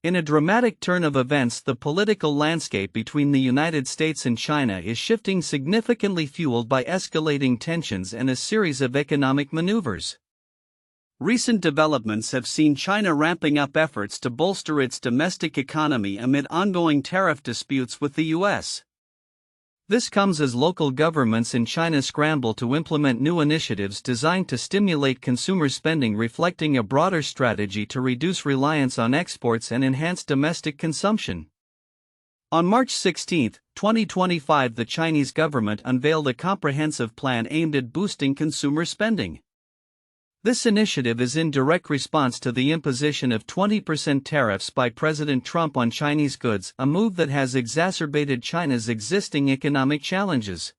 In a dramatic turn of events, the political landscape between the United States and China is shifting significantly, fueled by escalating tensions and a series of economic maneuvers. Recent developments have seen China ramping up efforts to bolster its domestic economy amid ongoing tariff disputes with the U.S. This comes as local governments in China scramble to implement new initiatives designed to stimulate consumer spending, reflecting a broader strategy to reduce reliance on exports and enhance domestic consumption. On March 16, 2025, the Chinese government unveiled a comprehensive plan aimed at boosting consumer spending. This initiative is in direct response to the imposition of 20% tariffs by President Trump on Chinese goods, a move that has exacerbated China's existing economic challenges.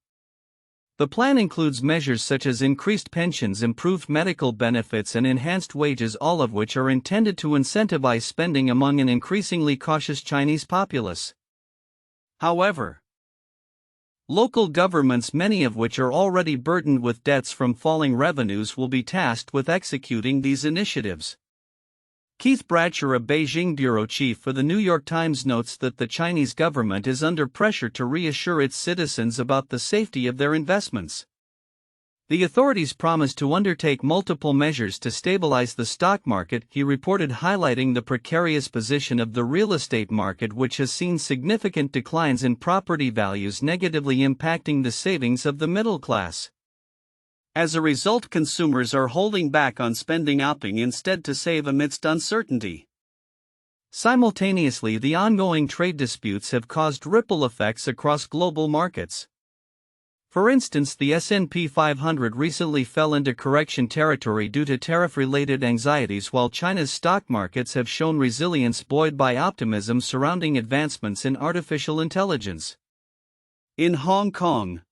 The plan includes measures such as increased pensions, improved medical benefits, and enhanced wages, all of which are intended to incentivize spending among an increasingly cautious Chinese populace. However, local governments, many of which are already burdened with debts from falling revenues, will be tasked with executing these initiatives. Keith Bradsher, a Beijing bureau chief for the New York Times, notes that the Chinese government is under pressure to reassure its citizens about the safety of their investments. The authorities promised to undertake multiple measures to stabilize the stock market, he reported, highlighting the precarious position of the real estate market, which has seen significant declines in property values, negatively impacting the savings of the middle class. As a result, consumers are holding back on spending, opting instead to save amidst uncertainty. Simultaneously, the ongoing trade disputes have caused ripple effects across global markets. For instance, the S&P 500 recently fell into correction territory due to tariff-related anxieties, while China's stock markets have shown resilience, buoyed by optimism surrounding advancements in artificial intelligence. In Hong Kong,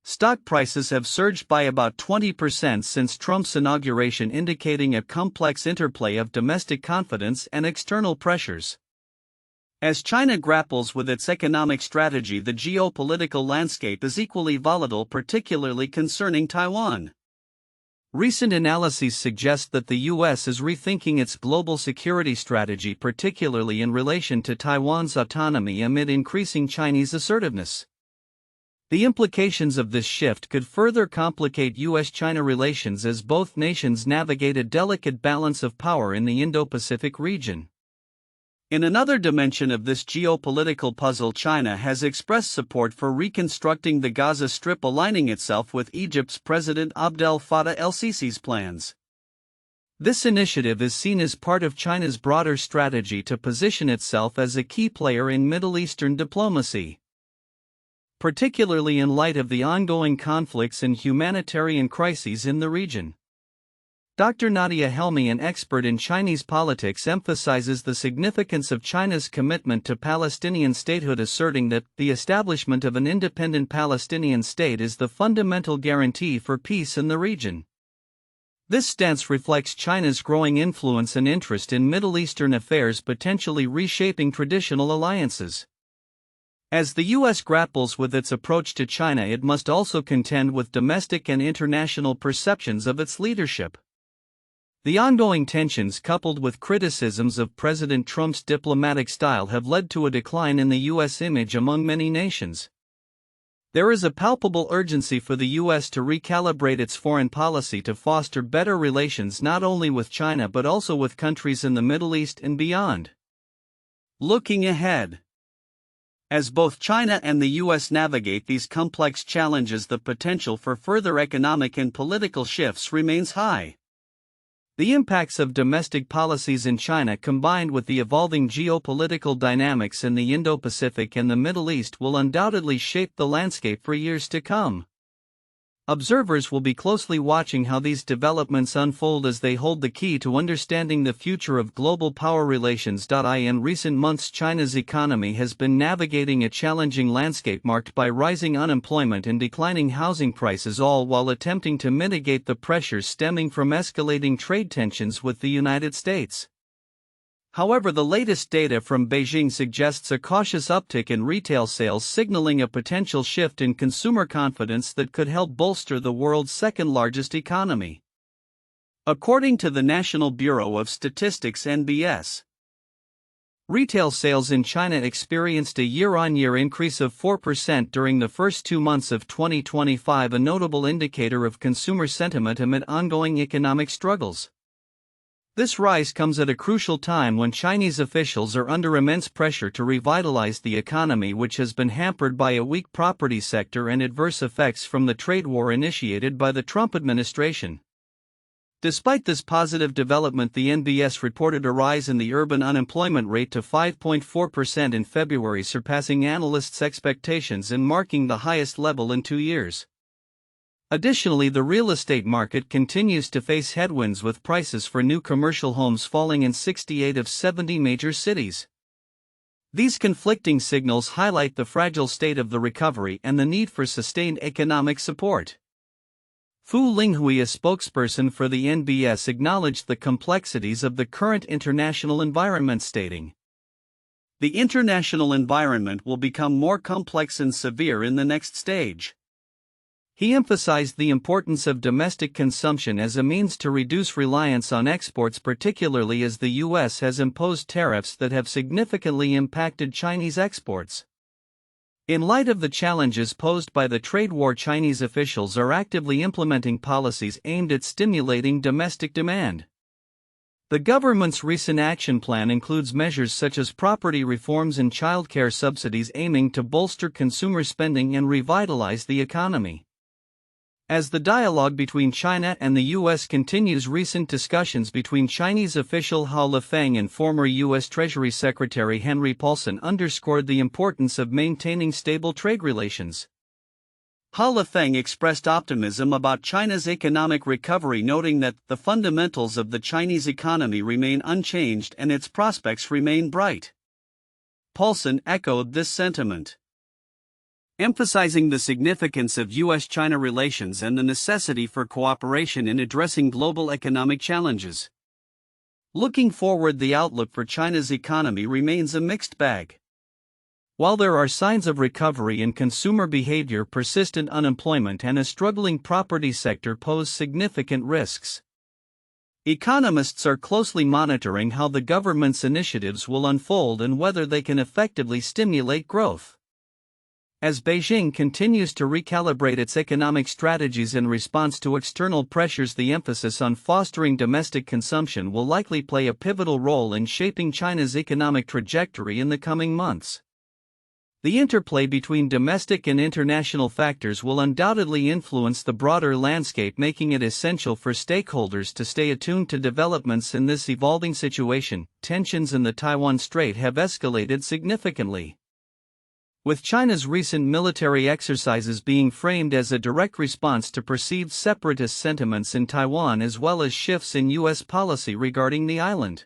stock prices have surged by about 20% since Trump's inauguration, indicating a complex interplay of domestic confidence and external pressures. As China grapples with its economic strategy, the geopolitical landscape is equally volatile, particularly concerning Taiwan. Recent analyses suggest that the U.S. is rethinking its global security strategy, particularly in relation to Taiwan's autonomy, amid increasing Chinese assertiveness. The implications of this shift could further complicate U.S. China relations as both nations navigate a delicate balance of power in the Indo-Pacific region. In another dimension of this geopolitical puzzle, China has expressed support for reconstructing the Gaza Strip, aligning itself with Egypt's President Abdel Fattah el-Sisi's plans. This initiative is seen as part of China's broader strategy to position itself as a key player in Middle Eastern diplomacy, particularly in light of the ongoing conflicts and humanitarian crises in the region. Dr. Nadia Helmi, an expert in Chinese politics, emphasizes the significance of China's commitment to Palestinian statehood, asserting that the establishment of an independent Palestinian state is the fundamental guarantee for peace in the region. This stance reflects China's growing influence and interest in Middle Eastern affairs, potentially reshaping traditional alliances. As the U.S. grapples with its approach to China, it must also contend with domestic and international perceptions of its leadership. The ongoing tensions, coupled with criticisms of President Trump's diplomatic style, have led to a decline in the U.S. image among many nations. There is a palpable urgency for the U.S. to recalibrate its foreign policy to foster better relations not only with China but also with countries in the Middle East and beyond. Looking ahead, as both China and the U.S. navigate these complex challenges, the potential for further economic and political shifts remains high. The impacts of domestic policies in China, combined with the evolving geopolitical dynamics in the Indo-Pacific and the Middle East, will undoubtedly shape the landscape for years to come. Observers will be closely watching how these developments unfold, as they hold the key to understanding the future of global power relations. In recent months, China's economy has been navigating a challenging landscape marked by rising unemployment and declining housing prices, all while attempting to mitigate the pressures stemming from escalating trade tensions with the United States. However, the latest data from Beijing suggests a cautious uptick in retail sales, signaling a potential shift in consumer confidence that could help bolster the world's second-largest economy. According to the National Bureau of Statistics (NBS), Retail sales in China experienced a year-on-year increase of 4% during the first 2 months of 2025, a notable indicator of consumer sentiment amid ongoing economic struggles. This rise comes at a crucial time when Chinese officials are under immense pressure to revitalize the economy, which has been hampered by a weak property sector and adverse effects from the trade war initiated by the Trump administration. Despite this positive development, the NBS reported a rise in the urban unemployment rate to 5.4% in February, surpassing analysts' expectations and marking the highest level in 2 years. Additionally, the real estate market continues to face headwinds, with prices for new commercial homes falling in 68 of 70 major cities. These conflicting signals highlight the fragile state of the recovery and the need for sustained economic support. Fu Linghui, a spokesperson for the NBS, acknowledged the complexities of the current international environment, stating, "The international environment will become more complex and severe in the next stage." He emphasized the importance of domestic consumption as a means to reduce reliance on exports, particularly as the U.S. has imposed tariffs that have significantly impacted Chinese exports. In light of the challenges posed by the trade war, Chinese officials are actively implementing policies aimed at stimulating domestic demand. The government's recent action plan includes measures such as property reforms and childcare subsidies, aiming to bolster consumer spending and revitalize the economy. As the dialogue between China and the U.S. continues, recent discussions between Chinese official Hao Lifeng and former U.S. Treasury Secretary Henry Paulson underscored the importance of maintaining stable trade relations. Hao Lifeng expressed optimism about China's economic recovery, noting that the fundamentals of the Chinese economy remain unchanged and its prospects remain bright. Paulson echoed this sentiment, emphasizing the significance of U.S. China relations and the necessity for cooperation in addressing global economic challenges. Looking forward, the outlook for China's economy remains a mixed bag. While there are signs of recovery in consumer behavior, persistent unemployment and a struggling property sector pose significant risks. Economists are closely monitoring how the government's initiatives will unfold and whether they can effectively stimulate growth. As Beijing continues to recalibrate its economic strategies in response to external pressures, the emphasis on fostering domestic consumption will likely play a pivotal role in shaping China's economic trajectory in the coming months. The interplay between domestic and international factors will undoubtedly influence the broader landscape, making it essential for stakeholders to stay attuned to developments in this evolving situation. Tensions in the Taiwan Strait have escalated significantly, with China's recent military exercises being framed as a direct response to perceived separatist sentiments in Taiwan, as well as shifts in U.S. policy regarding the island.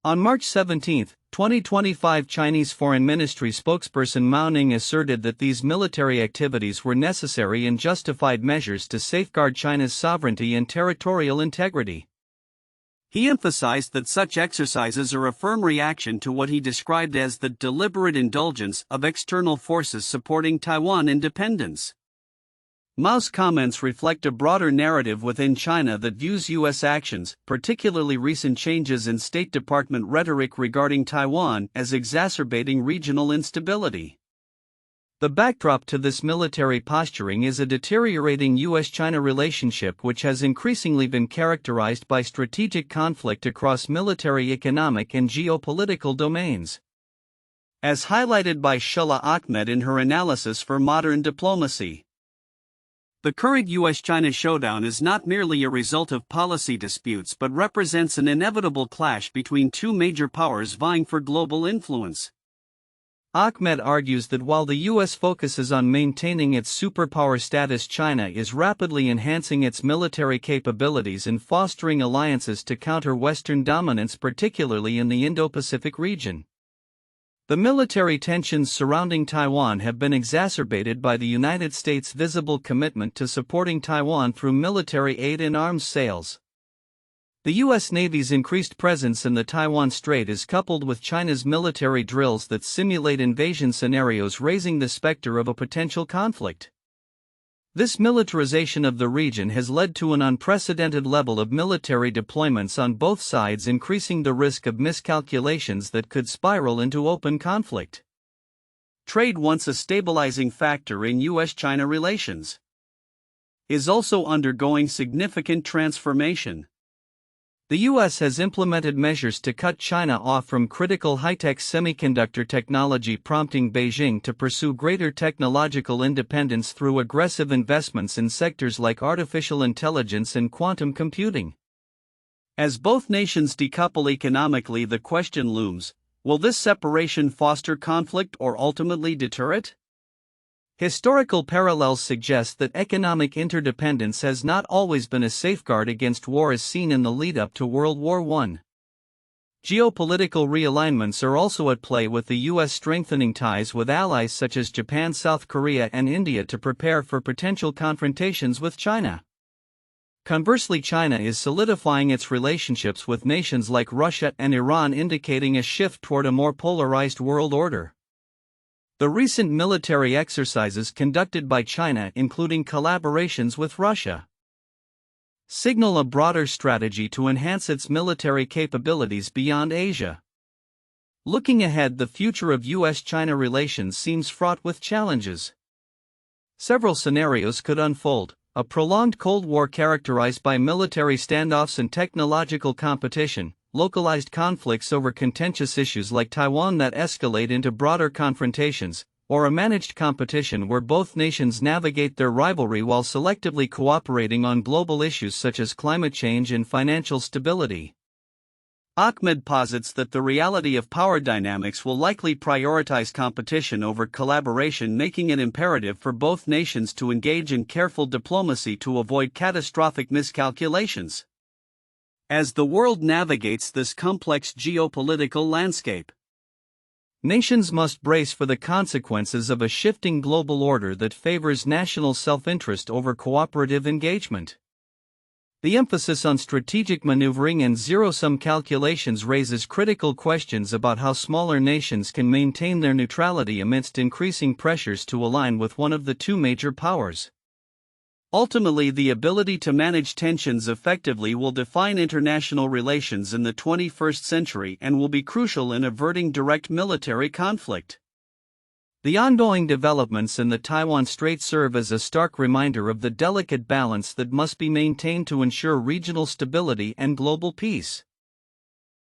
On March 17, 2025, Chinese Foreign Ministry spokesperson Mao Ning asserted that these military activities were necessary and justified measures to safeguard China's sovereignty and territorial integrity. He emphasized that such exercises are a firm reaction to what he described as the deliberate indulgence of external forces supporting Taiwan independence. Mao's comments reflect a broader narrative within China that views U.S. actions, particularly recent changes in State Department rhetoric regarding Taiwan, as exacerbating regional instability. The backdrop to this military posturing is a deteriorating U.S.-China relationship, which has increasingly been characterized by strategic conflict across military, economic, and geopolitical domains. As highlighted by Shula Ahmed in her analysis for Modern Diplomacy, the current U.S.-China showdown is not merely a result of policy disputes but represents an inevitable clash between two major powers vying for global influence. Ahmed argues that while the U.S. focuses on maintaining its superpower status, China is rapidly enhancing its military capabilities and fostering alliances to counter Western dominance, particularly in the Indo-Pacific region. The military tensions surrounding Taiwan have been exacerbated by the United States' visible commitment to supporting Taiwan through military aid and arms sales. The U.S. Navy's increased presence in the Taiwan Strait is coupled with China's military drills that simulate invasion scenarios, raising the specter of a potential conflict. This militarization of the region has led to an unprecedented level of military deployments on both sides, increasing the risk of miscalculations that could spiral into open conflict. Trade, once a stabilizing factor in U.S. China relations, is also undergoing significant transformation. The U.S. has implemented measures to cut China off from critical high-tech semiconductor technology, prompting Beijing to pursue greater technological independence through aggressive investments in sectors like artificial intelligence and quantum computing. As both nations decouple economically, the question looms: will this separation foster conflict or ultimately deter it? Historical parallels suggest that economic interdependence has not always been a safeguard against war, as seen in the lead-up to World War I. Geopolitical realignments are also at play, with the U.S. strengthening ties with allies such as Japan, South Korea, and India to prepare for potential confrontations with China. Conversely, China is solidifying its relationships with nations like Russia and Iran, indicating a shift toward a more polarized world order. The recent military exercises conducted by China, including collaborations with Russia, signal a broader strategy to enhance its military capabilities beyond Asia. Looking ahead, the future of U.S.-China relations seems fraught with challenges. Several scenarios could unfold: a prolonged Cold War characterized by military standoffs and technological competition, localized conflicts over contentious issues like Taiwan that escalate into broader confrontations, or a managed competition where both nations navigate their rivalry while selectively cooperating on global issues such as climate change and financial stability. Ahmed posits that the reality of power dynamics will likely prioritize competition over collaboration, making it imperative for both nations to engage in careful diplomacy to avoid catastrophic miscalculations. As the world navigates this complex geopolitical landscape, nations must brace for the consequences of a shifting global order that favors national self-interest over cooperative engagement. The emphasis on strategic maneuvering and zero-sum calculations raises critical questions about how smaller nations can maintain their neutrality amidst increasing pressures to align with one of the two major powers. Ultimately, the ability to manage tensions effectively will define international relations in the 21st century and will be crucial in averting direct military conflict. The ongoing developments in the Taiwan Strait serve as a stark reminder of the delicate balance that must be maintained to ensure regional stability and global peace.